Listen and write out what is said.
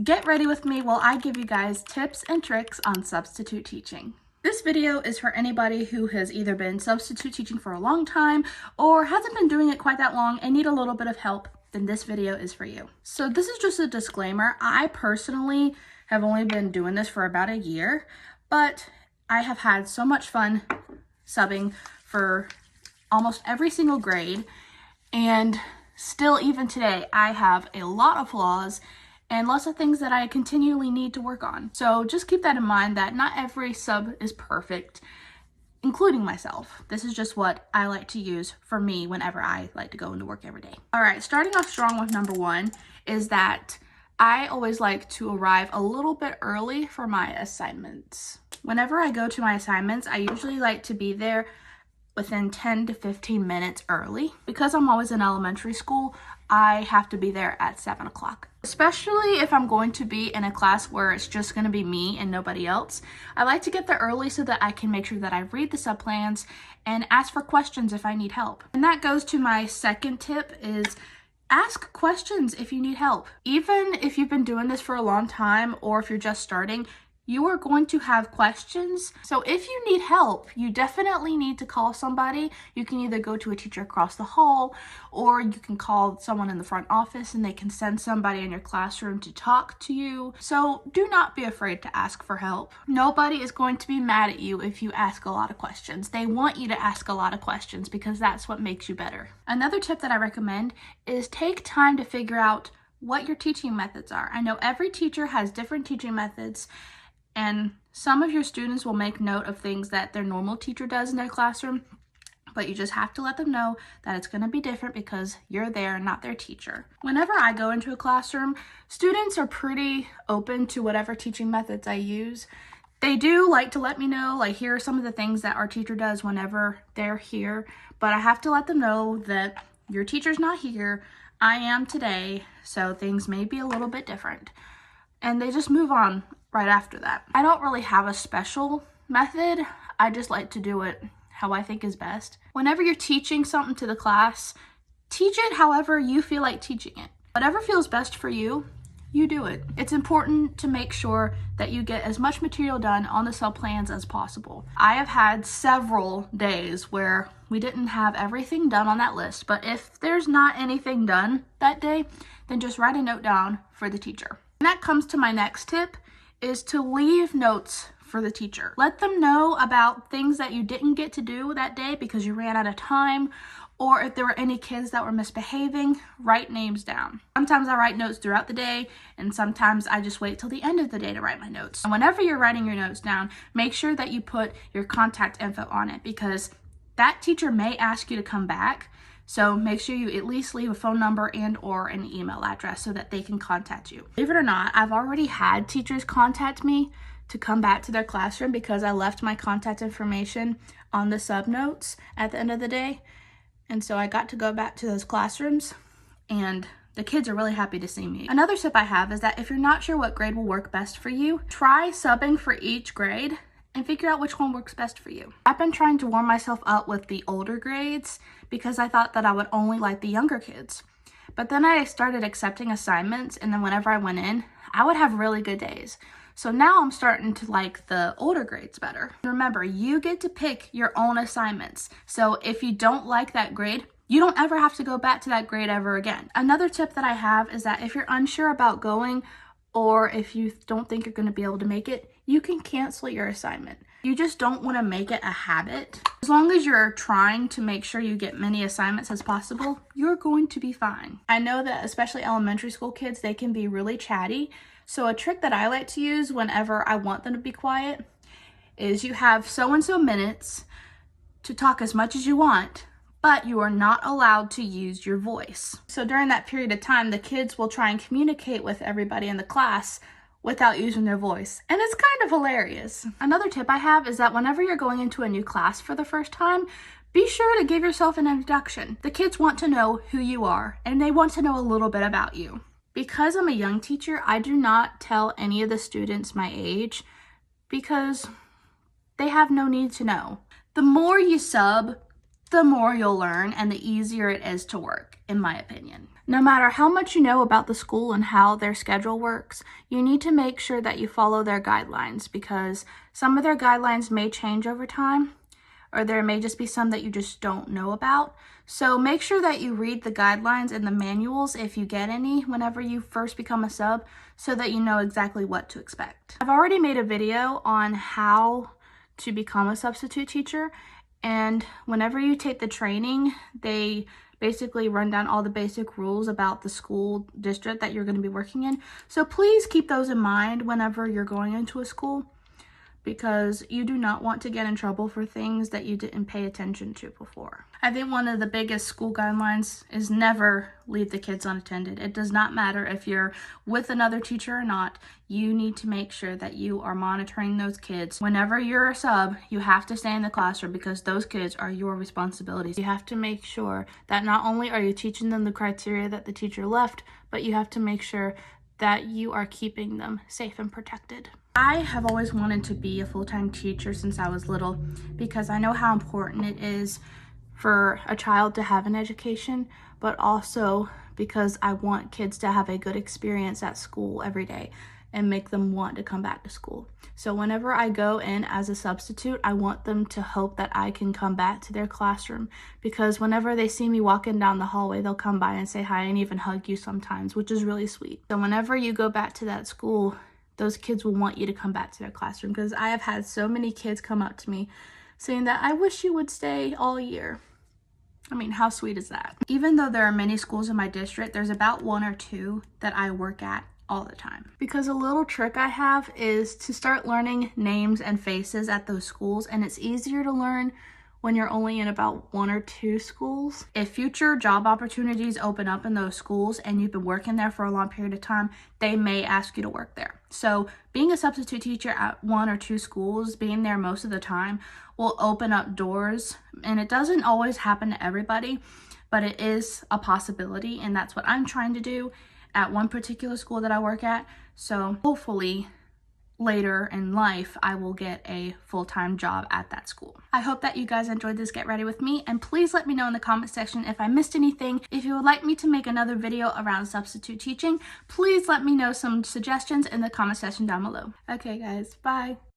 Get ready with me while I give you guys tips and tricks on substitute teaching. This video is for anybody who has either been substitute teaching for a long time or hasn't been doing it quite that long and need a little bit of help. Then this video is for you. So this is just a disclaimer. I personally have only been doing this for about a year, but I have had so much fun subbing for almost every single grade, and still even today I have a lot of flaws and lots of things that I continually need to work on. So just keep that in mind, that not every sub is perfect, including myself. This is just what I like to use for me whenever I like to go into work every day. All right, starting off strong with number one is that I always like to arrive a little bit early for my assignments. Whenever I go to my assignments, I usually like to be there within 10 to 15 minutes early. Because I'm always in elementary school, I have to be there at 7 o'clock. Especially if I'm going to be in a class where it's just going to be me and nobody else. I like to get there early so that I can make sure that I read the subplans and ask for questions if I need help. And that goes to my second tip, is ask questions if you need help. Even if you've been doing this for a long time or if you're just starting, you are going to have questions. So if you need help, you definitely need to call somebody. You can either go to a teacher across the hall, or you can call someone in the front office and they can send somebody in your classroom to talk to you. So do not be afraid to ask for help. Nobody is going to be mad at you if you ask a lot of questions. They want you to ask a lot of questions because that's what makes you better. Another tip that I recommend is take time to figure out what your teaching methods are. I know every teacher has different teaching methods, and some of your students will make note of things that their normal teacher does in their classroom, but you just have to let them know that it's going to be different because you're there, not their teacher. Whenever I go into a classroom, students are pretty open to whatever teaching methods I use. They do like to let me know, like, here are some of the things that our teacher does whenever they're here, but I have to let them know that your teacher's not here, I am today, so things may be a little bit different. And they just move on right after that. I don't really have a special method. I just like to do it how I think is best. Whenever you're teaching something to the class, teach it however you feel like teaching it. Whatever feels best for you, you do it. It's important to make sure that you get as much material done on the sub plans as possible. I have had several days where we didn't have everything done on that list, but if there's not anything done that day, then just write a note down for the teacher. And that comes to my next tip, is to leave notes for the teacher. Let them know about things that you didn't get to do that day because you ran out of time, or if there were any kids that were misbehaving, write names down. Sometimes I write notes throughout the day, and sometimes I just wait till the end of the day to write my notes. And whenever you're writing your notes down, make sure that you put your contact info on it, because that teacher may ask you to come back. So make sure you at least leave a phone number and or an email address so that they can contact you. Believe it or not, I've already had teachers contact me to come back to their classroom because I left my contact information on the sub notes at the end of the day. And so I got to go back to those classrooms, and the kids are really happy to see me. Another tip I have is that if you're not sure what grade will work best for you, try subbing for each grade and figure out which one works best for you. I've been trying to warm myself up with the older grades because I thought that I would only like the younger kids. But then I started accepting assignments, and then whenever I went in, I would have really good days. So now I'm starting to like the older grades better. Remember, you get to pick your own assignments. So if you don't like that grade, you don't ever have to go back to that grade ever again. Another tip that I have is that if you're unsure about going, or if you don't think you're going to be able to make it, you can cancel your assignment. You just don't want to make it a habit. As long as you're trying to make sure you get many assignments as possible, you're going to be fine. I know that especially elementary school kids, they can be really chatty. So a trick that I like to use whenever I want them to be quiet is you have so-and-so minutes to talk as much as you want, but you are not allowed to use your voice. So during that period of time, the kids will try and communicate with everybody in the class without using their voice. And it's kind of hilarious. Another tip I have is that whenever you're going into a new class for the first time, be sure to give yourself an introduction. The kids want to know who you are, and they want to know a little bit about you. Because I'm a young teacher, I do not tell any of the students my age because they have no need to know. The more you sub, the more you'll learn and the easier it is to work, in my opinion. No matter how much you know about the school and how their schedule works, you need to make sure that you follow their guidelines, because some of their guidelines may change over time, or there may just be some that you just don't know about. So make sure that you read the guidelines and the manuals, if you get any, whenever you first become a sub, so that you know exactly what to expect. I've already made a video on how to become a substitute teacher, and whenever you take the training, they basically run down all the basic rules about the school district that you're going to be working in. So please keep those in mind whenever you're going into a school, because you do not want to get in trouble for things that you didn't pay attention to before. I think one of the biggest school guidelines is never leave the kids unattended. It does not matter if you're with another teacher or not. You need to make sure that you are monitoring those kids. Whenever you're a sub, you have to stay in the classroom, because those kids are your responsibilities. You have to make sure that not only are you teaching them the criteria that the teacher left, but you have to make sure that you are keeping them safe and protected. I have always wanted to be a full-time teacher since I was little, because I know how important it is for a child to have an education, but also because I want kids to have a good experience at school every day and make them want to come back to school. So whenever I go in as a substitute, I want them to hope that I can come back to their classroom, because whenever they see me walking down the hallway, they'll come by and say hi and even hug you sometimes, which is really sweet. So whenever you go back to that school, those kids will want you to come back to their classroom, because I have had so many kids come up to me saying that I wish you would stay all year. I mean, how sweet is that? Even though there are many schools in my district, there's about 1 or 2 that I work at all the time. Because a little trick I have is to start learning names and faces at those schools, and it's easier to learn when you're only in about 1 or 2 schools. If future job opportunities open up in those schools and you've been working there for a long period of time, they may ask you to work there. So being a substitute teacher at 1 or 2 schools, being there most of the time, will open up doors. And it doesn't always happen to everybody, but it is a possibility, and that's what I'm trying to do at one particular school that I work at. So hopefully later in life, I will get a full-time job at that school. I hope that you guys enjoyed this Get Ready With Me, and please let me know in the comment section if I missed anything. If you would like me to make another video around substitute teaching, please let me know some suggestions in the comment section down below. Okay guys, bye.